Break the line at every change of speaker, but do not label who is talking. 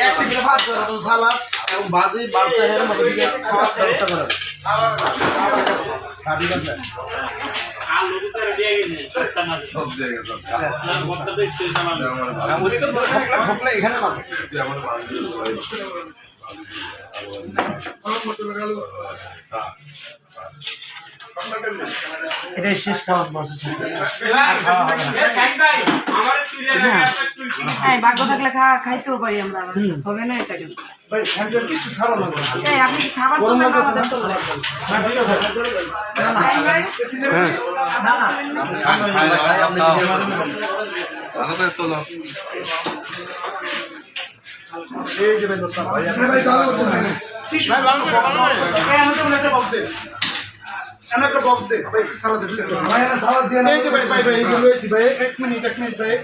এক প্লেট ভাত করে তো সালাদ এবং ভাজি বাড়তে হের মধ্যে দিকে খাওয়ার ব্যবস্থা করেন। ঠিক আছে।
আলু ভিতরে দিয়ে গেছে সবটা মাঝে সব দিয়ে গেছে না মতটা তো স্কুল জামাল
ওই তো ফকলা এখানে মাছ
তুই আমার মাল দিস ভাই
এটা শেষ খাওয়া মাছ আছে
ভাগ্য থাকলে খাইতেও পারি আমরা হবে না এটা কিন্তু
ভাই হ্যান্ডেল কিছু ছাড়ো না
আপনি কি খাবার তো না আমাদের তো
ভালো করে তোলো
এই যে ভাই দোস্ত ভাই ভাই ভালো করতে হয় না ভাই ভালো করে আমাদের একটা বক্স দে একটা বক্স দে ভাই সালাদ দে ভাই না সালাদ দিয়ে না এই যে ভাই ভাই এই যে লইছি ভাই 1 মিনিট ভাই